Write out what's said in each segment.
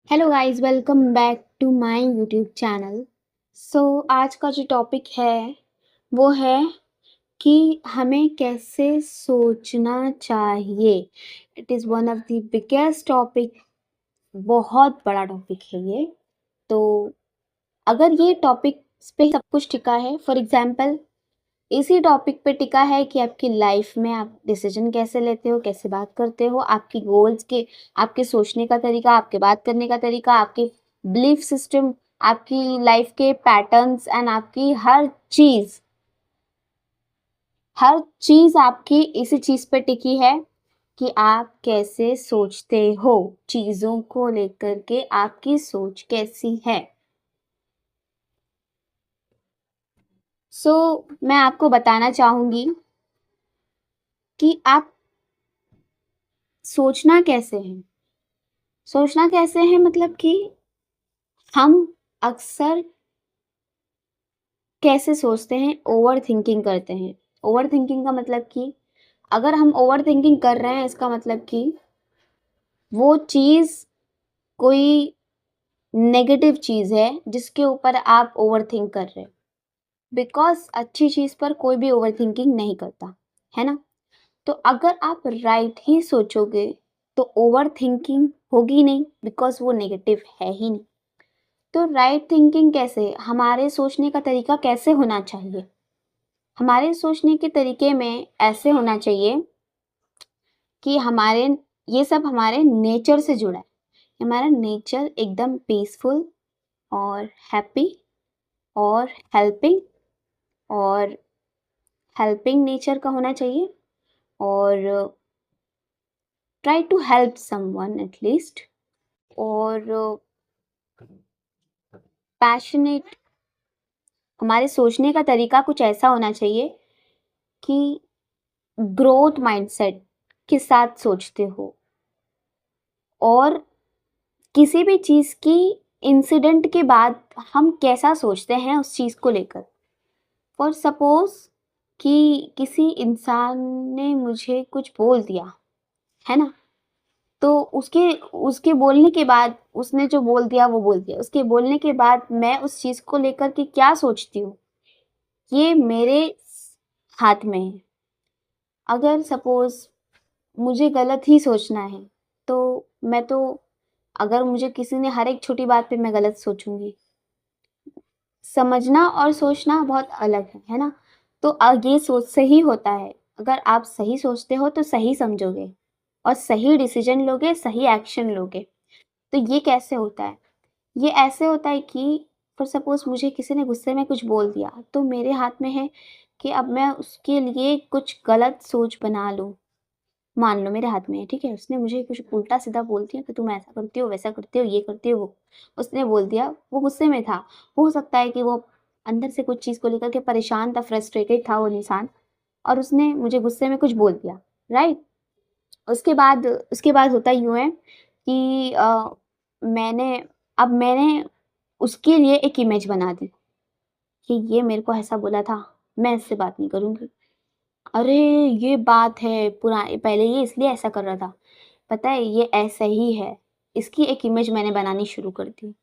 Hello guys, welcome back to my YouTube channel. आज का जो टॉपिक है वो है कि हमें कैसे सोचना चाहिए। It is one of the biggest topic. बहुत बड़ा टॉपिक है ये। तो अगर ये टॉपिक पे सब कुछ टिका है, फॉर एग्जांपल इसी टॉपिक पे टिका है कि आपकी लाइफ में आप डिसीजन कैसे लेते हो, कैसे बात करते हो, आपकी गोल्स के, आपके सोचने का तरीका, आपके बात करने का तरीका, आपके बिलीफ सिस्टम, आपकी लाइफ के पैटर्न्स एंड आपकी हर चीज आपकी इसी चीज पे टिकी है कि आप कैसे सोचते हो, चीजों को लेकर के आपकी सोच कैसी है। मैं आपको बताना चाहूंगी कि आप सोचना कैसे है। सोचना कैसे है मतलब कि हम अक्सर कैसे सोचते हैं, ओवर थिंकिंग करते हैं। ओवर थिंकिंग का मतलब कि अगर हम ओवर थिंकिंग कर रहे हैं, इसका मतलब कि वो चीज़ कोई नेगेटिव चीज़ है जिसके ऊपर आप ओवर थिंक कर रहे हैं। बिकॉज अच्छी चीज़ पर कोई भी ओवर थिंकिंग नहीं करता, है ना। तो अगर आप राइट ही सोचोगे तो ओवर थिंकिंग होगी नहीं, बिकॉज वो नेगेटिव है ही नहीं। तो राइट थिंकिंग कैसे, हमारे सोचने का तरीका कैसे होना चाहिए। हमारे सोचने के तरीके में ऐसे होना चाहिए कि ये सब हमारे नेचर से जुड़ा है। हमारा नेचर एकदम पीसफुल और हैप्पी और और हेल्पिंग नेचर का होना चाहिए। और try to help someone at least. और पैशनेट, हमारे सोचने का तरीका कुछ ऐसा होना चाहिए कि ग्रोथ माइंडसेट के साथ सोचते हो। और किसी भी चीज़ की इंसिडेंट के बाद हम कैसा सोचते हैं उस चीज़ को लेकर। फॉर सपोज कि किसी इंसान ने मुझे कुछ बोल दिया, है ना। तो उसके उसके बोलने के बाद, उसने जो बोल दिया वो बोल दिया, उसके बोलने के बाद मैं उस चीज़ को लेकर के क्या सोचती हूँ, ये मेरे हाथ में है। अगर सपोज मुझे गलत ही सोचना है तो मैं तो, अगर मुझे किसी ने हर एक छोटी बात पे मैं गलत सोचूंगी। समझना और सोचना बहुत अलग है ना। तो ये सोच से ही होता है। अगर आप सही सोचते हो तो सही समझोगे और सही डिसीजन लोगे, सही एक्शन लोगे। तो ये कैसे होता है, ये ऐसे होता है कि फॉर सपोज मुझे किसी ने गुस्से में कुछ बोल दिया तो मेरे हाथ में है कि अब मैं उसके लिए कुछ गलत सोच बना लूँ। मान लो मेरे हाथ में है, ठीक है, उसने मुझे कुछ उल्टा सीधा बोल दिया कि तुम ऐसा करती हो, वैसा करती हो, ये करती हो, वो उसने बोल दिया। वो गुस्से में था, हो सकता है कि वो अंदर से कुछ चीज़ को लेकर के परेशान था, फ्रस्ट्रेटेड था वो इंसान, और उसने मुझे गुस्से में कुछ बोल दिया, राइट। उसके बाद होता यूँ है कि मैंने मैंने उसके लिए एक इमेज बना दी कि ये मेरे को ऐसा बोला था, मैं इससे बात नहीं करूँगी। अरे ये बात है, पहले ये इसलिए ऐसा कर रहा था, पता है ये ऐसा ही है। इसकी एक इमेज मैंने बनानी शुरू कर दी।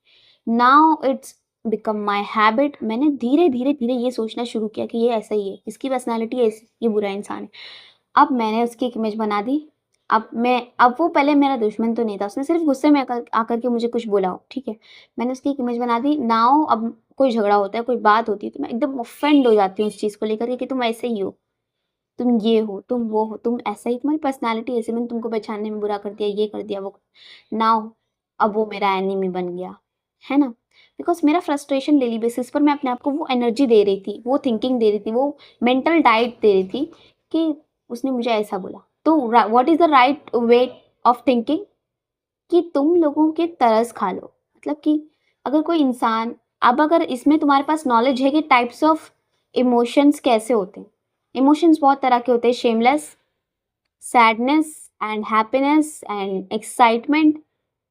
Now it's become my habit. मैंने धीरे धीरे धीरे ये सोचना शुरू किया कि ये ऐसा ही है, इसकी पर्सनैलिटी ऐसी, ये बुरा इंसान है। अब मैंने उसकी एक इमेज बना दी। अब वो पहले मेरा दुश्मन तो नहीं था, उसने सिर्फ गुस्से में आकर के मुझे कुछ बोला हो, ठीक है। मैंने उसकी एक इमेज बना दी। नाउ अब कोई झगड़ा होता है, कोई बात होती है, तो मैं एकदम ऑफेंड हो जाती हूँ उस चीज़ को लेकर के कि तुम ऐसे ही हो, तुम ये हो, तुम वो हो, तुम ऐसा ही, तुम्हारी पर्सनैलिटी ऐसी, मैंने तुमको पहचानने में बुरा कर दिया, ये कर दिया, वो। नाउ अब वो मेरा एनिमी बन गया, है ना। बिकॉज मेरा फ्रस्ट्रेशन डेली बेसिस पर मैं अपने आप को वो एनर्जी दे रही थी, वो थिंकिंग दे रही थी, वो मेंटल डाइट दे रही थी कि उसने मुझे ऐसा बोला। तो what is the right way of thinking, कि तुम लोगों के तरस खा लो। मतलब कि अगर कोई इंसान, अब अगर इसमें तुम्हारे पास नॉलेज है कि टाइप्स ऑफ इमोशंस कैसे होते हैं। इमोशंस बहुत तरह के होते हैं, shameless, sadness and happiness and excitement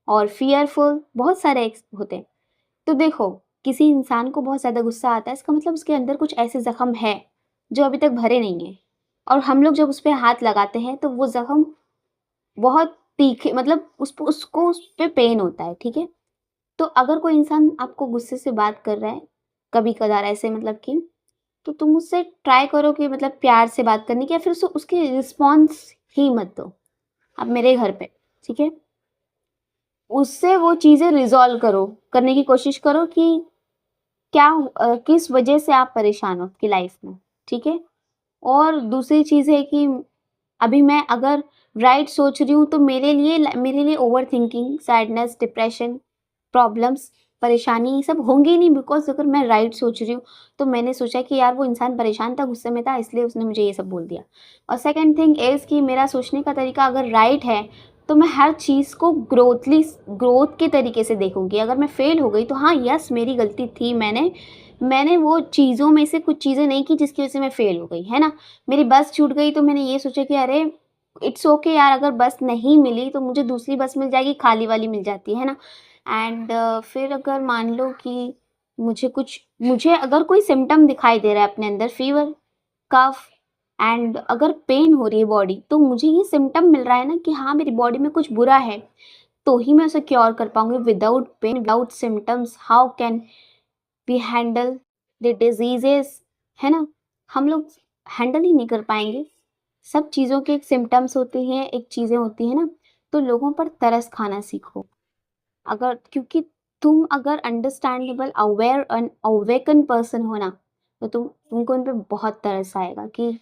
और फियरफुल, बहुत सारे होते हैं। तो देखो, किसी इंसान को बहुत ज़्यादा गुस्सा आता है, इसका मतलब उसके अंदर कुछ ऐसे ज़ख्म है जो अभी तक भरे नहीं है। और हम लोग जब उस पर हाथ लगाते हैं तो वो ज़ख्म बहुत तीखे, मतलब उसको उस पे पेन होता है, ठीक है। तो अगर कोई इंसान आपको गुस्से से बात कर रहा है, कभी-कभार ऐसे मतलब कि, तो तुम उससे ट्राई करो कि मतलब प्यार से बात करने की, या फिर उसकी रिस्पॉन्स ही मत दो। अब मेरे घर पे, ठीक है? उससे वो चीज़ें रिज़ॉल्व करो, करने की कोशिश करो कि क्या किस वजह से आप परेशान हो आपकी लाइफ में, ठीक है? और दूसरी चीज़ है कि अभी मैं अगर राइट सोच रही हूँ तो मेरे लिए ओवरथिंकिंग, सैडनेस, डिप्रेशन, प्रॉब्लम्स, परेशानी ये सब होंगी ही नहीं, बिकॉज़ अगर मैं राइट सोच रही हूँ, तो मैंने सोचा कि यार वो इंसान परेशान था, गुस्से में था, इसलिए उसने मुझे ये सब बोल दिया। और सेकंड थिंग इज़ कि मेरा सोचने का तरीका अगर राइट है, तो मैं हर चीज़ को ग्रोथ के तरीके से देखूँगी। अगर मैं फेल हो गई तो हाँ, यस मेरी गलती थी, मैंने वो चीज़ों में से कुछ चीज़ें नहीं की जिसकी वज़ह से मैं फेल हो गई, है ना? मेरी बस छूट गई तो मैंने ये सोचा कि अरे इट्स ओके यार, अगर बस नहीं मिली तो मुझे दूसरी बस मिल जाएगी, खाली वाली मिल जाती है ना? एंड फिर अगर मान लो कि मुझे अगर कोई सिम्पटम दिखाई दे रहा है अपने अंदर, फीवर, कफ एंड अगर पेन हो रही है बॉडी, तो मुझे ये सिम्पटम मिल रहा है ना कि हाँ, मेरी बॉडी में कुछ बुरा है, तो ही मैं उसे क्योर कर पाऊँगी। Without pain, without symptoms, how can we handle the diseases, है ना? हम लोग हैंडल ही नहीं कर पाएँगे। सब चीज़ों के एक सिम्पटम्स होते हैं, एक चीज़ें होती हैं ना, तो लोगों पर तरस खाना सीखो। अगर क्योंकि तुम अगर understandable, aware and awaken person हो ना, तो तुमको उन पे बहुत तरस आएगा कि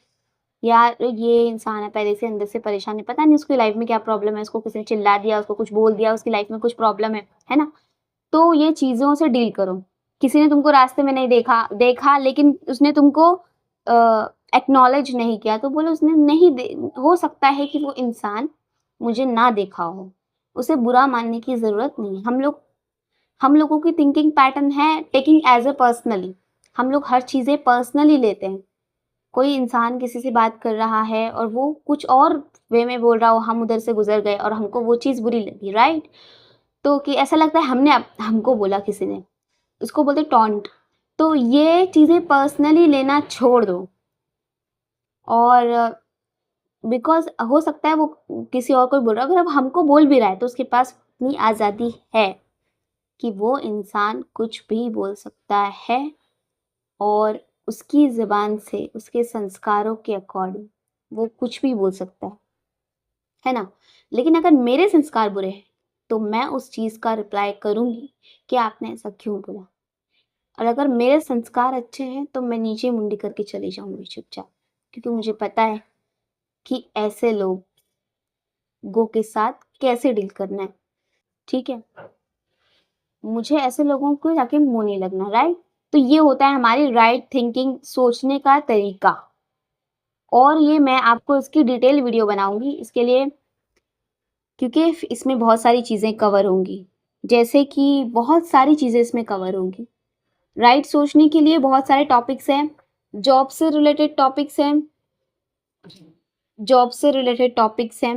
यार ये इंसान है पहले से अंदर से परेशान है, पता नहीं उसकी लाइफ में क्या प्रॉब्लम है, उसको किसी ने चिल्ला दिया, उसको कुछ बोल दिया, उसकी लाइफ में कुछ प्रॉब्लम है ना? तो ये चीज़ों से डील करो। किसी ने तुमको रास्ते में नहीं देखा देखा लेकिन उसने तुमको एक्नॉलेज नहीं किया, तो बोलो उसने नहीं दे हो सकता है कि वो इंसान मुझे ना देखा हो। उसे बुरा मानने की ज़रूरत नहीं है। हम लोगों की थिंकिंग पैटर्न है टेकिंग एज़ अ पर्सनली। हम लोग हर चीज़ें पर्सनली लेते हैं। कोई इंसान किसी से बात कर रहा है और वो कुछ और वे में बोल रहा हो, हम उधर से गुज़र गए और हमको वो चीज़ बुरी लगी, राइट? तो कि ऐसा लगता है हमको बोला किसी ने, उसको बोलते टॉन्ट। तो ये चीज़ें पर्सनली लेना छोड़ दो। और बिकॉज़ हो सकता है वो किसी और को बोल रहा है, अगर अब हमको बोल भी रहा है तो उसके पास इतनी आज़ादी है कि वो इंसान कुछ भी बोल सकता है, और उसकी ज़ुबान से, उसके संस्कारों के अकॉर्डिंग वो कुछ भी बोल सकता है ना? लेकिन अगर मेरे संस्कार बुरे हैं, तो मैं उस चीज़ का रिप्लाई करूँगी कि आपने ऐसा क्यों बोला? और अगर मेरे संस्कार अच्छे हैं, तो मैं नीचे मुंडी करके चली जाऊँगी चुपचाप, क्योंकि मुझे पता है कि ऐसे लोगों के साथ कैसे डील करना है, ठीक है? मुझे ऐसे लोगों को जाके मुँह नहीं लगना, राइट? तो ये होता है हमारी राइट थिंकिंग, सोचने का तरीका। और ये मैं आपको इसकी डिटेल वीडियो बनाऊँगी इसके लिए, क्योंकि इसमें बहुत सारी चीज़ें कवर होंगी। जैसे कि बहुत सारी चीज़ें इसमें कवर होंगी। राइट सोचने के लिए बहुत सारे टॉपिक्स हैं, जॉब से रिलेटेड टॉपिक्स हैं जॉब से रिलेटेड टॉपिक्स हैं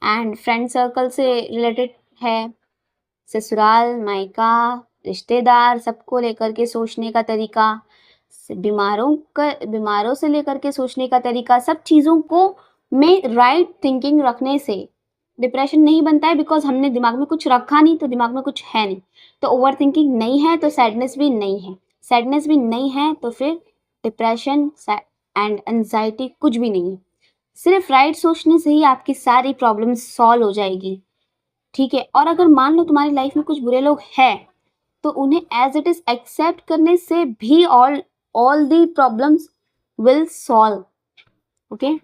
एंड फ्रेंड सर्कल से रिलेटेड है, ससुराल, मायका, रिश्तेदार, सबको लेकर के सोचने का तरीका, बीमारों से लेकर के सोचने का तरीका, सब चीज़ों को में राइट थिंकिंग रखने से डिप्रेशन नहीं बनता है, बिकॉज़ हमने दिमाग में कुछ रखा नहीं, तो दिमाग में कुछ है नहीं। तो ओवरथिंकिंग नहीं है तो सैडनेस भी नहीं है। सैडनेस भी नहीं है तो फिर डिप्रेशन एंड एंग्ज़ायटी कुछ भी नहीं है। सिर्फ राइट सोचने से ही आपकी सारी प्रॉब्लम्स सॉल्व हो जाएगी, ठीक है? और अगर मान लो तुम्हारी लाइफ में कुछ बुरे लोग हैं, तो उन्हें एज़ इट इज़ एक्सेप्ट करने से भी all all the problems will solve, okay?